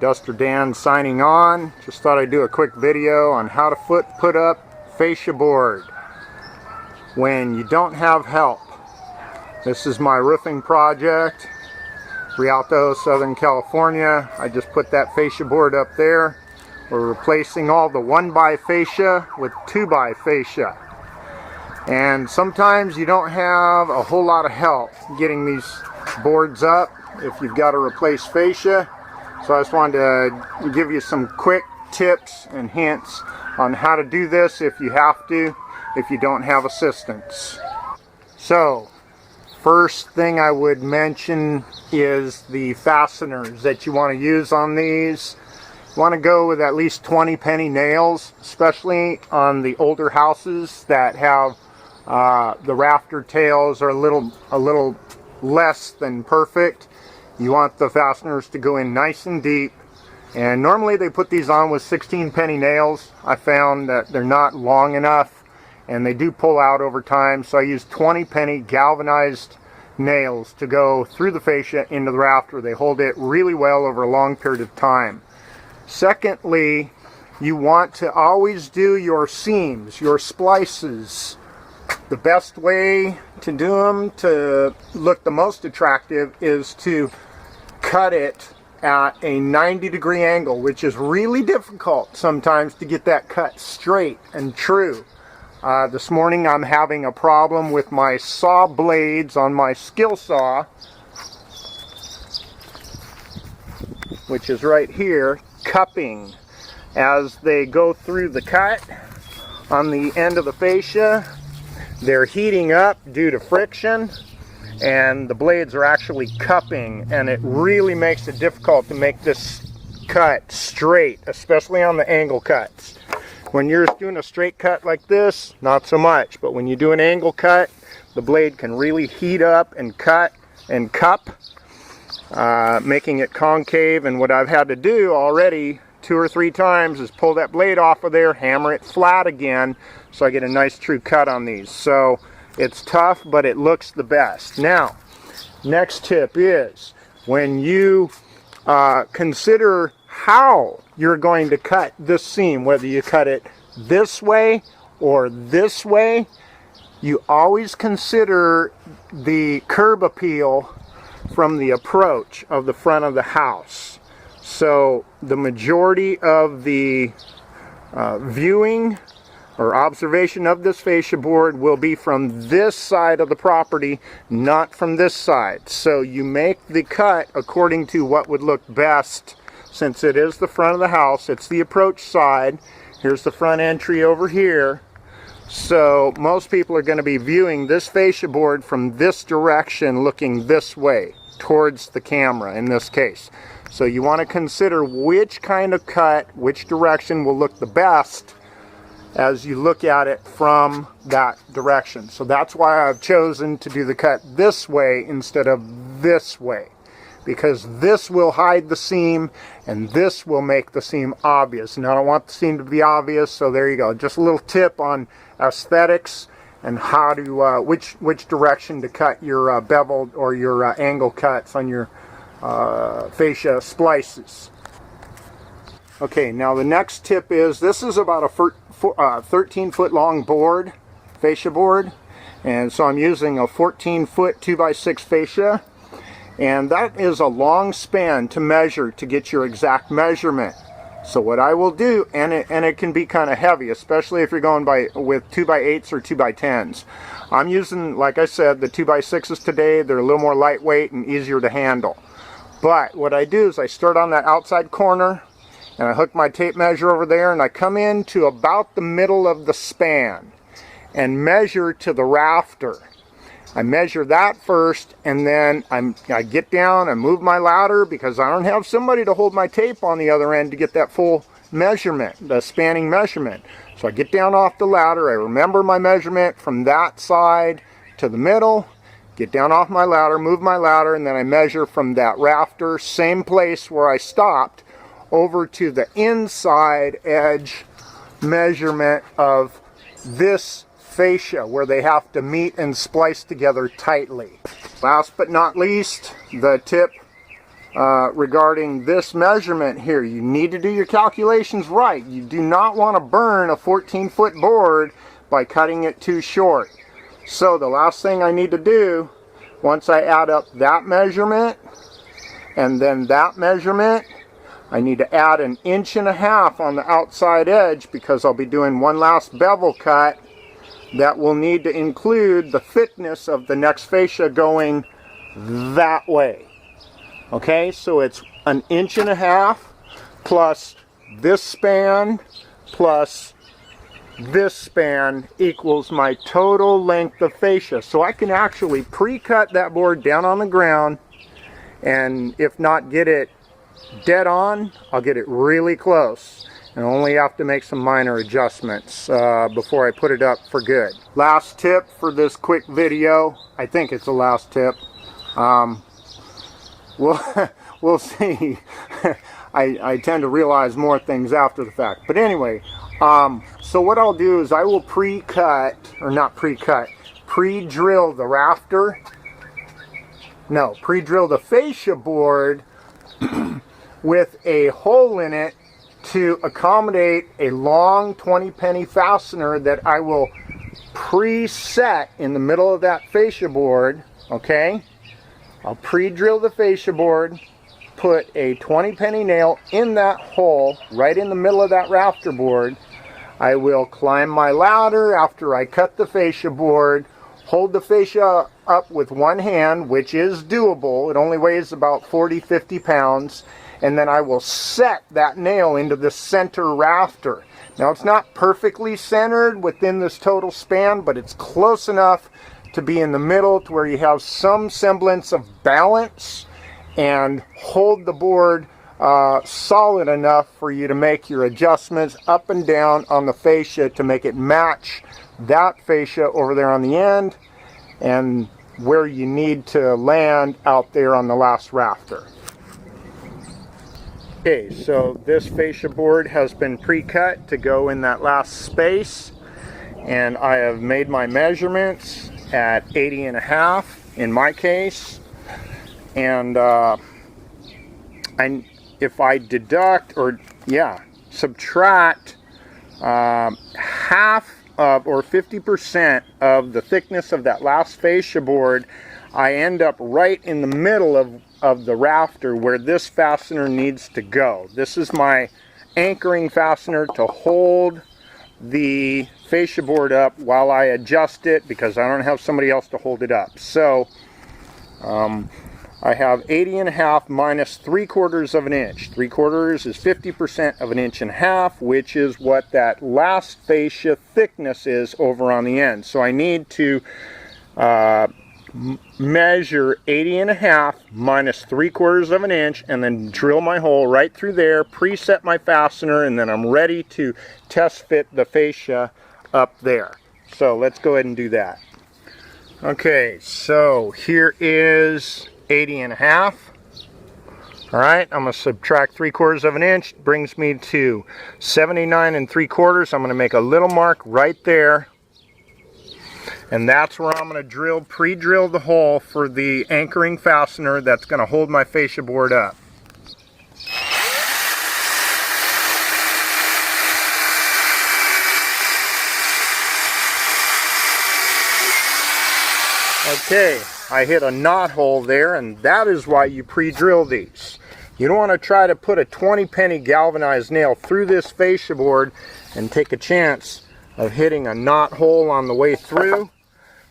Duster Dan signing on. Just thought I'd do a quick video on how to put up fascia board when you don't have help. This is my roofing project, Rialto, Southern California. I just put that fascia board up there. We're replacing all the 1x fascia with 2x fascia. And sometimes you don't have a whole lot of help getting these boards up if you've got to replace fascia. So I just wanted to give you some quick tips and hints on how to do this if you have to, if you don't have assistance. So first thing I would mention is the fasteners that you want to use on these. You want to go with at least 20 penny nails, especially on the older houses that have the rafter tails are a little less than perfect. You want the fasteners to go in nice and deep, and normally they put these on with 16 penny nails. I found that they're not long enough and they do pull out over time, so I use 20 penny galvanized nails to go through the fascia into the rafter. They hold it really well over a long period of time. Secondly, you want to always do your seams, your splices. The best way to do them to look the most attractive is to cut it at a 90-degree angle, which is really difficult sometimes to get that cut straight and true. This morning I'm having a problem with my saw blades on my skill saw, which is right here, cupping as they go through the cut on the end of the fascia. They're heating up due to friction, and the blades are actually cupping, and it really makes it difficult to make this cut straight, especially on the angle cuts. When you're doing a straight cut like this, not so much, but when you do an angle cut, the blade can really heat up and cut and cup, making it concave. And what I've had to do already 2 or 3 times is pull that blade off of there, hammer it flat again, so I get a nice true cut on these. So it's tough, but it looks the best. Now, next tip is when you consider how you're going to cut this seam, whether you cut it this way or this way, you always consider the curb appeal from the approach of the front of the house. So the majority of the viewing or observation of this fascia board will be from this side of the property, not from this side. So you make the cut according to what would look best. Since it is the front of the house, it's the approach side. Here's the front entry over here. So most people are going to be viewing this fascia board from this direction, looking this way towards the camera in this case. So you want to consider which kind of cut, which direction will look the best as you look at it from that direction. So that's why I've chosen to do the cut this way instead of this way, because this will hide the seam and this will make the seam obvious. And I don't want the seam to be obvious, so there you go. Just a little tip on aesthetics and how to which direction to cut your beveled or your angle cuts on your fascia splices. Okay, now the next tip is, this is about a 13-foot long board, fascia board, and so I'm using a 14-foot 2x6 fascia, and that is a long span to measure to get your exact measurement. So what I will do, and it can be kind of heavy, especially if you're going with 2x8s or 2x10s. I'm using, like I said, the 2x6s today. They're a little more lightweight and easier to handle. But what I do is I start on that outside corner, and I hook my tape measure over there, and I come in to about the middle of the span and measure to the rafter. I measure that first, and then I get down and move my ladder, because I don't have somebody to hold my tape on the other end to get that full measurement, the spanning measurement. So I get down off the ladder, I remember my measurement from that side to the middle, get down off my ladder, move my ladder, and then I measure from that rafter, same place where I stopped, over to the inside edge measurement of this fascia, where they have to meet and splice together tightly. Last but not least, the tip regarding this measurement here. You need to do your calculations right. You do not want to burn a 14-foot board by cutting it too short. So the last thing I need to do, once I add up that measurement and then that measurement, I need to add 1.5 inches on the outside edge, because I'll be doing one last bevel cut that will need to include the thickness of the next fascia going that way. Okay, so it's 1.5 inches plus this span plus this span equals my total length of fascia. So I can actually pre-cut that board down on the ground, and if not get it dead on, I'll get it really close, and only have to make some minor adjustments before I put it up for good. Last tip for this quick video, I think it's the last tip. We'll see. I tend to realize more things after the fact. But anyway, so what I'll do is I will pre-cut, or not pre-cut, pre-drill the rafter. No, pre-drill the fascia board with a hole in it to accommodate a long 20-penny fastener that I will preset in the middle of that fascia board. Okay, I'll pre-drill the fascia board, put a 20-penny nail in that hole right in the middle of that rafter board. I will climb my ladder after I cut the fascia board, hold the fascia up with one hand, which is doable. It only weighs about 40-50 pounds. And then I will set that nail into the center rafter. Now, it's not perfectly centered within this total span, but it's close enough to be in the middle to where you have some semblance of balance and hold the board solid enough for you to make your adjustments up and down on the fascia to make it match that fascia over there on the end and where you need to land out there on the last rafter. Okay, so this fascia board has been pre-cut to go in that last space, and I have made my measurements at 80.5 in my case, and if I deduct, or subtract half of, or 50% of the thickness of that last fascia board, I end up right in the middle of the rafter where this fastener needs to go. This is my anchoring fastener to hold the fascia board up while I adjust it, because I don't have somebody else to hold it up. So I have 80.5 minus 3/4 of an inch. 3/4 is 50% of 1.5 inches, which is what that last fascia thickness is over on the end. So I need to measure 80.5 minus 3/4 of an inch, and then drill my hole right through there, preset my fastener, and then I'm ready to test fit the fascia up there. So let's go ahead and do that. Okay, so here is 80.5. All right, I'm going to subtract 3/4 of an inch, brings me to 79 3/4. I'm going to make a little mark right there, and that's where I'm going to pre-drill the hole for the anchoring fastener that's going to hold my fascia board up. Okay, I hit a knot hole there, and that is why you pre-drill these. You don't want to try to put a 20-penny galvanized nail through this fascia board and take a chance of hitting a knot hole on the way through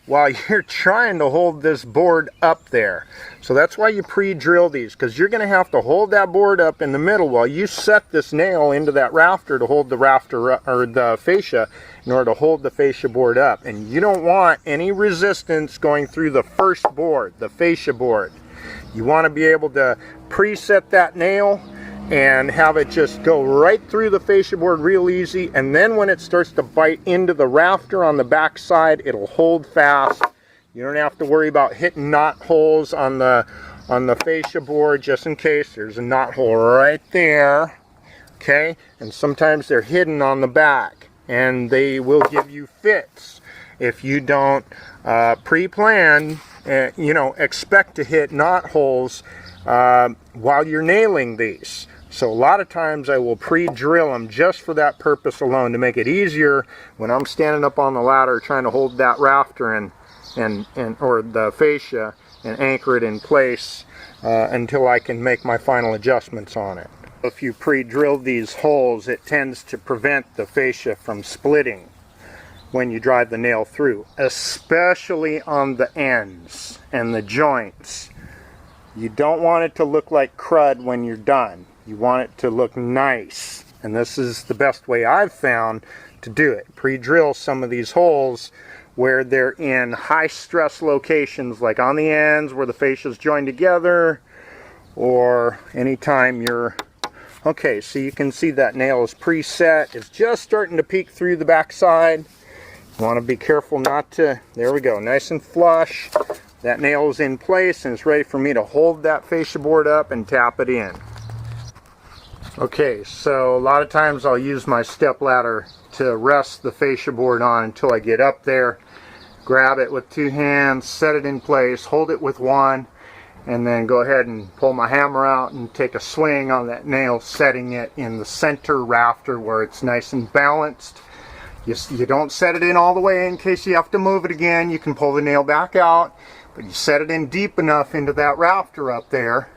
while you're trying to hold this board up there. So that's why you pre-drill these, because you're going to have to hold that board up in the middle while you set this nail into that rafter to hold the rafter, or the fascia, in order to hold the fascia board up. And you don't want any resistance going through the first board, the fascia board. You want to be able to preset that nail and have it just go right through the fascia board real easy, and then when it starts to bite into the rafter on the back side, it'll hold fast. You don't have to worry about hitting knot holes on the fascia board, just in case. There's a knot hole right there. Okay, and sometimes they're hidden on the back, and they will give you fits if you don't pre-plan, expect to hit knot holes while you're nailing these. So a lot of times I will pre-drill them just for that purpose alone, to make it easier when I'm standing up on the ladder trying to hold that rafter or the fascia and anchor it in place until I can make my final adjustments on it. If you pre-drill these holes, it tends to prevent the fascia from splitting when you drive the nail through, especially on the ends and the joints. You don't want it to look like crud when you're done. You want it to look nice, and this is the best way I've found to do it. Pre-drill some of these holes where they're in high stress locations, like on the ends where the fascias join together, or anytime you're okay. So you can see that nail is preset. It's just starting to peek through the back side. You want to be careful not to, there we go, nice and flush. That nail is in place and it's ready for me to hold that fascia board up and tap it in. Okay, so a lot of times I'll use my step ladder to rest the fascia board on until I get up there, grab it with two hands, set it in place, hold it with one, and then go ahead and pull my hammer out and take a swing on that nail, setting it in the center rafter where it's nice and balanced. You don't set it in all the way in case you have to move it again. You can pull the nail back out, but you set it in deep enough into that rafter up there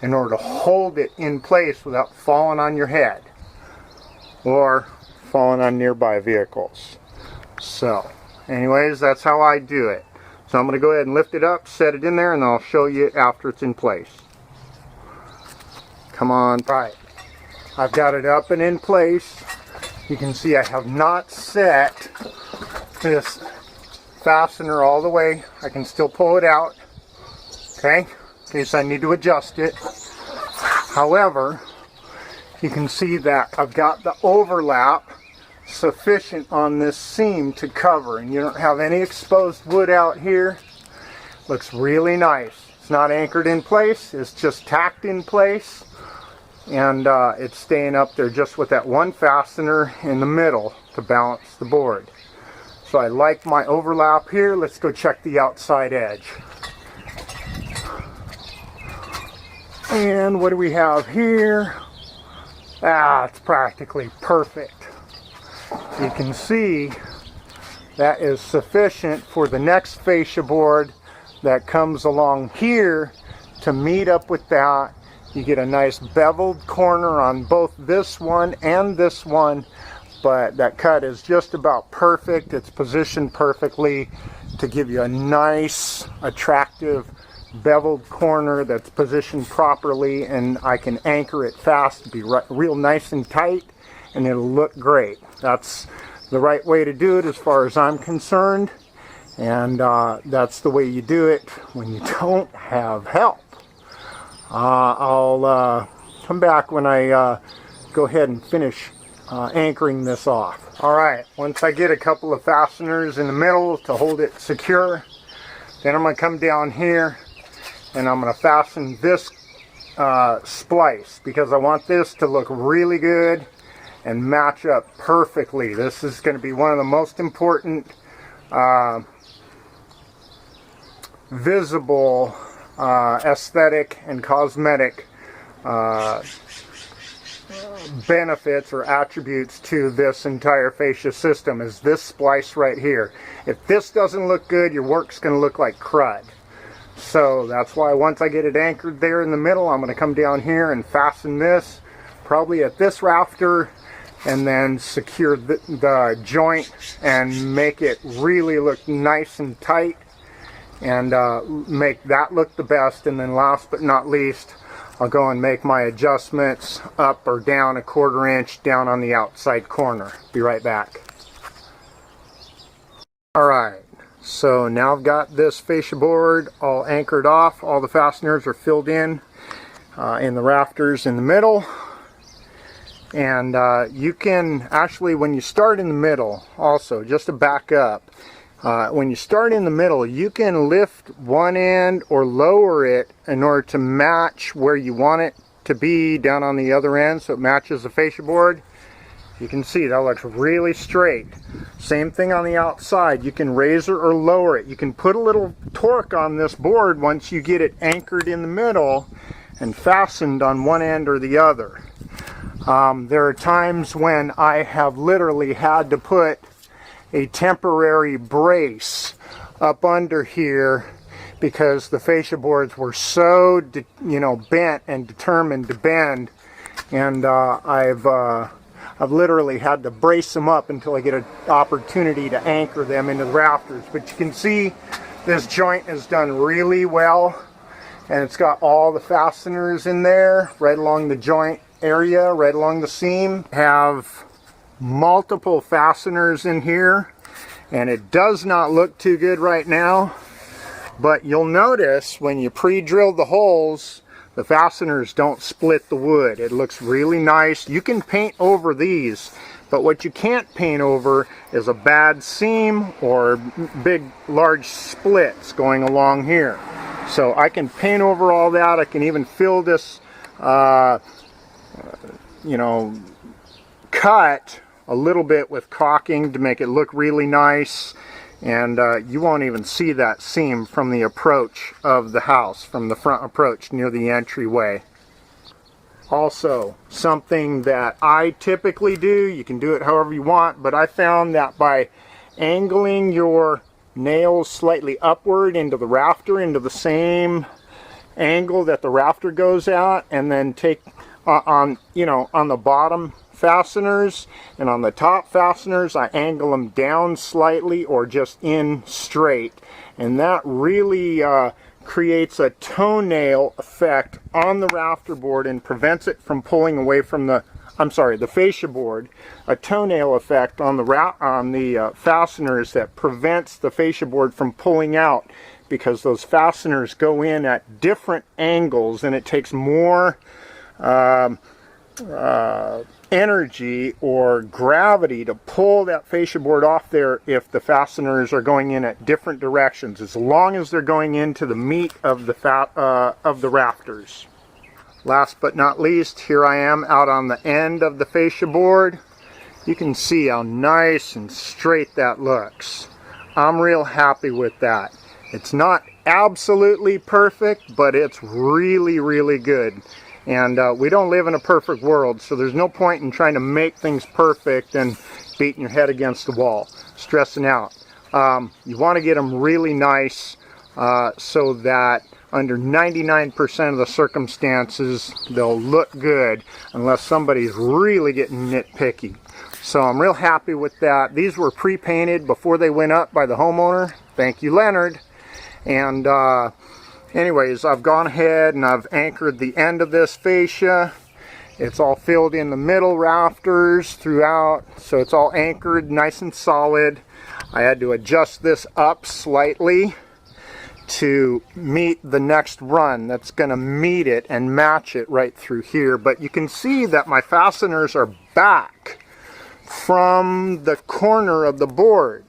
in order to hold it in place without falling on your head or falling on nearby vehicles. So anyways, that's how I do it. So I'm going to go ahead and lift it up, set it in there, and I'll show you after it's in place. Come on. Right, I've got it up and in place. You can see I have not set this fastener all the way. I can still pull it out, okay, in case I need to adjust it. However, you can see that I've got the overlap sufficient on this seam to cover, and you don't have any exposed wood out here. Looks really nice. It's not anchored in place, it's just tacked in place, and it's staying up there just with that one fastener in the middle to balance the board. So I like my overlap here. Let's go check the outside edge. And what do we have here? It's practically perfect. You can see that is sufficient for the next fascia board that comes along here to meet up with that. You get a nice beveled corner on both this one and this one, but that cut is just about perfect. It's positioned perfectly to give you a nice, attractive, beveled corner that's positioned properly, and I can anchor it fast, be real nice and tight, and it'll look great. That's the right way to do it as far as I'm concerned, and that's the way you do it when you don't have help. I'll come back when I go ahead and finish anchoring this off. Alright, once I get a couple of fasteners in the middle to hold it secure, then I'm going to come down here and I'm going to fasten this splice, because I want this to look really good and match up perfectly. This is going to be one of the most important visible aesthetic and cosmetic benefits or attributes to this entire fascia system, is this splice right here. If this doesn't look good, your work's going to look like crud. So that's why once I get it anchored there in the middle, I'm going to come down here and fasten this probably at this rafter, and then secure the joint and make it really look nice and tight, and make that look the best. And then last but not least, I'll go and make my adjustments up or down a 1/4 inch down on the outside corner. Be right back. Alright, so now I've got this fascia board all anchored off. All the fasteners are filled in the rafters in the middle. And you can actually, when you start in the middle, also, just to back up, when you start in the middle, you can lift one end or lower it in order to match where you want it to be down on the other end, so it matches the fascia board. You can see that looks really straight. Same thing on the outside. You can raise it or lower it. You can put a little torque on this board once you get it anchored in the middle and fastened on one end or the other. There are times when I have literally had to put a temporary brace up under here because the fascia boards were so bent and determined to bend, and I've literally had to brace them up until I get an opportunity to anchor them into the rafters. But you can see this joint is done really well, and it's got all the fasteners in there right along the joint area, right along the seam. Have multiple fasteners in here, and it does not look too good right now, but you'll notice when you pre-drill the holes, the fasteners don't split the wood. It looks really nice. You can paint over these, but what you can't paint over is a bad seam or big large splits going along here. So I can paint over all that. I can even fill this cut a little bit with caulking to make it look really nice, and you won't even see that seam from the approach of the house, from the front approach near the entryway. Also, something that I typically do, you can do it however you want, but I found that by angling your nails slightly upward into the rafter, into the same angle that the rafter goes at, and then take on the bottom fasteners and on the top fasteners, I angle them down slightly or just in straight, and that really creates a toenail effect on the rafter board and prevents it from pulling away from the fascia board. A toenail effect on the fasteners that prevents the fascia board from pulling out, because those fasteners go in at different angles, and it takes more energy or gravity to pull that fascia board off there if the fasteners are going in at different directions, as long as they're going into the meat of the rafters. Last but not least, here I am out on the end of the fascia board. You can see how nice and straight that looks. I'm real happy with that. It's not absolutely perfect, but it's really, really good. And we don't live in a perfect world, so there's no point in trying to make things perfect and beating your head against the wall, stressing out. You want to get them really nice so that under 99% of the circumstances they'll look good, unless somebody's really getting nitpicky. So I'm real happy with that. These were pre-painted before they went up by the homeowner. Thank you, Leonard. And anyways, I've gone ahead and I've anchored the end of this fascia. It's all filled in the middle rafters throughout, so it's all anchored nice and solid. I had to adjust this up slightly to meet the next run that's going to meet it and match it right through here. But you can see that my fasteners are back from the corner of the board.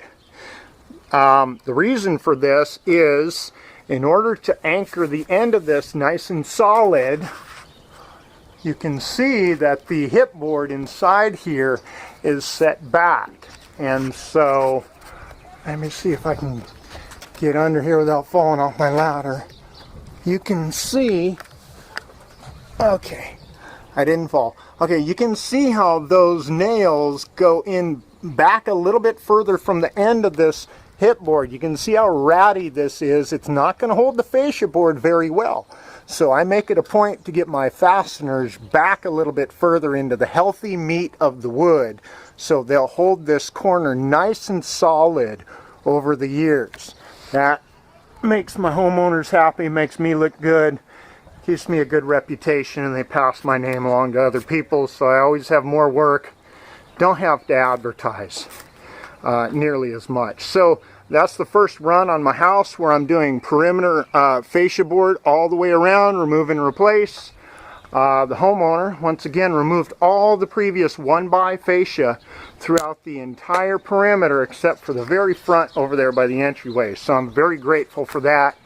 The reason for this is, in order to anchor the end of this nice and solid, you can see that the hip board inside here is set back. And so, let me see if I can get under here without falling off my ladder. You can see, okay, I didn't fall. Okay, you can see how those nails go in back a little bit further from the end of this hip board. You can see how ratty this is. It's not going to hold the fascia board very well. So I make it a point to get my fasteners back a little bit further into the healthy meat of the wood, so they'll hold this corner nice and solid over the years. That makes my homeowners happy, makes me look good, keeps me a good reputation, and they pass my name along to other people, so I always have more work. Don't have to advertise nearly as much. So that's the first run on my house, where I'm doing perimeter fascia board all the way around, remove and replace. The homeowner, once again, removed all the previous 1x fascia throughout the entire perimeter except for the very front over there by the entryway. So I'm very grateful for that.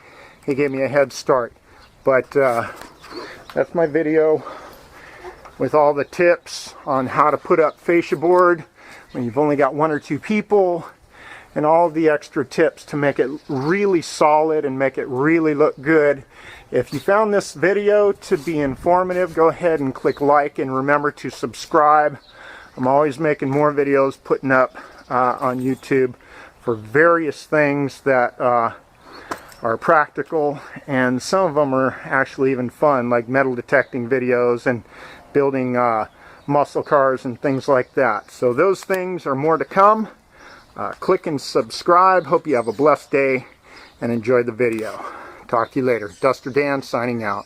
He gave me a head start. But that's my video. with all the tips on how to put up fascia board when you've only got 1 or 2 people, and all the extra tips to make it really solid and make it really look good. If you found this video to be informative, go ahead and click like, and remember to subscribe. I'm always making more videos, putting up on YouTube for various things that are practical, and some of them are actually even fun, like metal detecting videos and building muscle cars and things like that. So those things are more to come. Click and subscribe. Hope you have a blessed day and enjoy the video. Talk to you later. Duster Dan signing out.